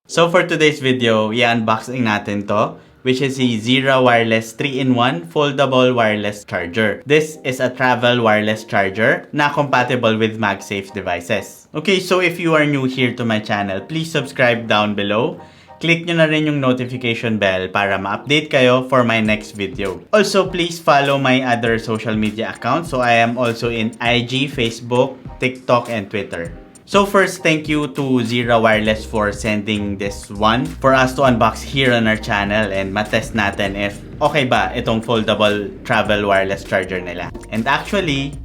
So for today's video, i-unboxing natin to, which is the Zeera Wireless 3-in-1 Foldable Wireless Charger. This is a travel wireless charger na compatible with MagSafe devices. Okay, so if you are new here to my channel, please subscribe down below. Click nyo na rin yung notification bell para ma-update kayo for my next video. Also, please follow my other social media accounts. So I am also in IG, Facebook, TikTok, and Twitter. So first, thank you to Zeera Wireless for sending this one for us to unbox here on our channel and matest natin if okay ba itong foldable travel wireless charger nila. And actually,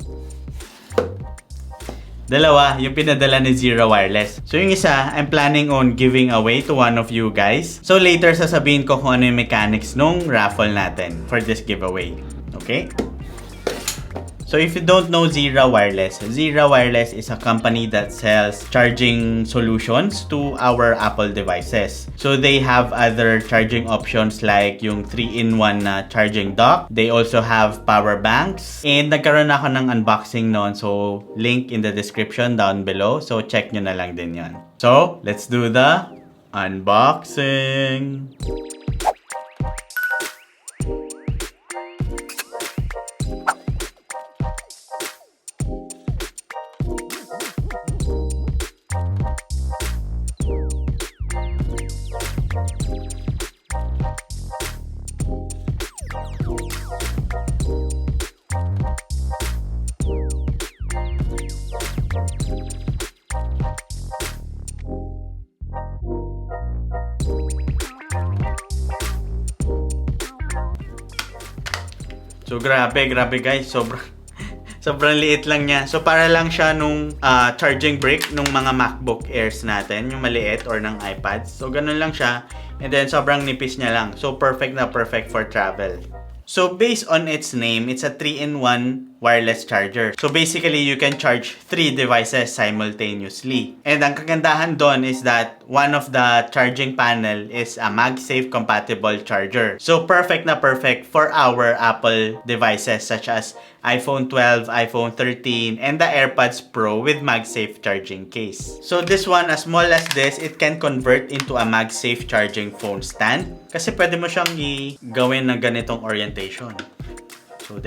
dalawa yung pinadala ni Zeera Wireless. So yung isa, I'm planning on giving away to one of you guys. So later, sasabihin ko kung ano yung mechanics nung raffle natin for this giveaway. Okay? So if you don't know Zeera Wireless is a company that sells charging solutions to our Apple devices. So they have other charging options like yung 3-in-1 na charging dock. They also have power banks. And nagkaroon ako ng unboxing noon. So link in the description down below. So check nyo na lang din yon. So let's do the unboxing. So grabe guys, sobrang liit lang niya. So para lang siya nung charging brick nung mga MacBook Airs natin, yung maliit or ng iPads. So ganun lang siya. And then sobrang nipis niya lang. So perfect na perfect for travel. So based on its name, it's a 3-in-1 wireless charger. So basically, you can charge 3 devices simultaneously. And ang kagandahan doon is that one of the charging panel is a MagSafe compatible charger. So perfect na perfect for our Apple devices such as iPhone 12, iPhone 13, and the AirPods Pro with MagSafe charging case. So this one, as small as this, it can convert into a MagSafe charging phone stand. Kasi pwede mo siyang gawin ng ganitong orientation. So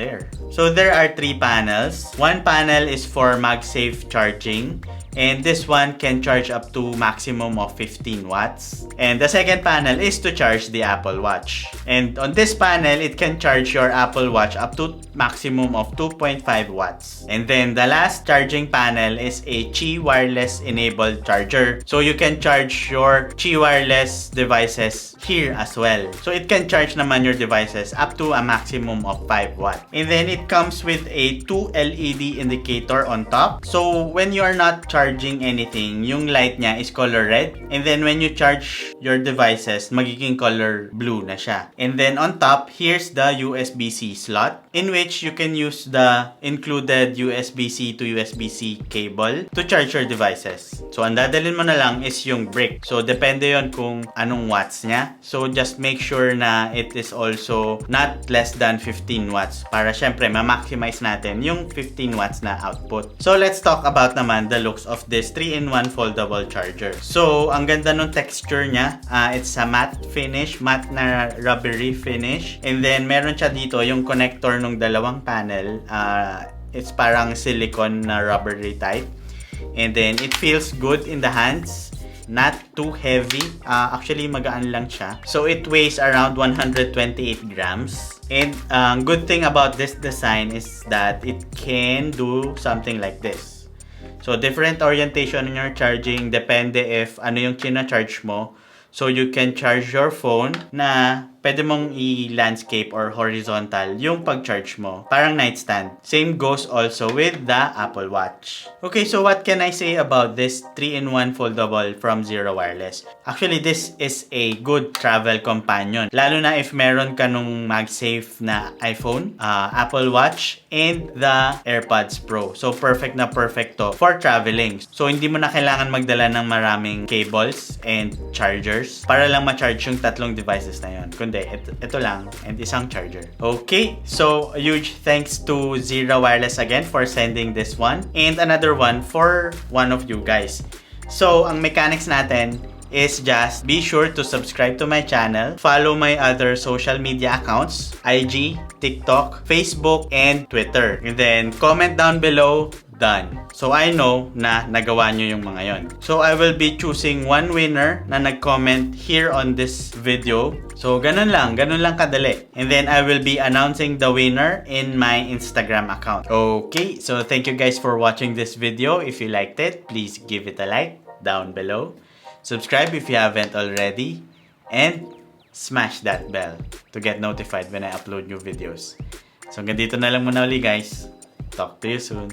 there are 3 panels. One panel is for MagSafe charging, and this one can charge up to maximum of 15 watts. And the second panel is to charge the Apple Watch. And on this panel, it can charge your Apple Watch up to maximum of 2.5 watts. And then the last charging panel is a Qi wireless enabled charger. So you can charge your Qi wireless devices here as well. So it can charge naman your devices up to a maximum of 5 watts. And then it comes with a 2 LED indicator on top. So when you are not charging anything, yung light niya is color red. And then when you charge your devices, magiging color blue na siya. And then on top, here's the USB-C slot in which you can use the included USB-C to USB-C cable to charge your devices. So ang dadalhin mo na lang is yung brick. So depende yon kung anong watts niya. So just make sure na it is also not less than 15 watts para syempre ma-maximize natin yung 15 watts na output. So let's talk about naman the looks of this 3-in-1 foldable charger. So ang ganda ng texture niya. It's a matte finish, matte na rubbery finish. And then meron siya dito yung connector ng dalawang panel. It's parang silicone na rubbery type. And then it feels good in the hands. Not too heavy. Actually, magaan lang siya. So, it weighs around 128 grams. And good thing about this design is that it can do something like this. So, different orientation in your charging. Depende if ano yung china-charge mo. So, you can charge your phone na pwede mong i-landscape or horizontal yung pag-charge mo. Parang nightstand. Same goes also with the Apple Watch. Okay, so what can I say about this 3-in-1 foldable from Zeera Wireless? Actually, this is a good travel companion. Lalo na if meron ka nung MagSafe na iPhone, Apple Watch, and the AirPods Pro. So, perfect na perfect to for traveling. So, hindi mo na kailangan magdala ng maraming cables and chargers para lang ma-charge yung tatlong devices na yun. Kundi, ito lang and isang charger. Okay, so a huge thanks to Zeera Wireless again for sending this one and another one for one of you guys. So, ang mechanics natin is just be sure to subscribe to my channel, follow my other social media accounts, IG, TikTok, Facebook, and Twitter. And then comment down below, done. So I know na nagawa nyo yung mga yon. So I will be choosing one winner na nag-comment here on this video. So ganun lang kadali. And then I will be announcing the winner in my Instagram account. Okay, so thank you guys for watching this video. If you liked it, please give it a like down below. Subscribe if you haven't already. And smash that bell to get notified when I upload new videos. So hanggang dito na lang muna uli guys. Talk to you soon.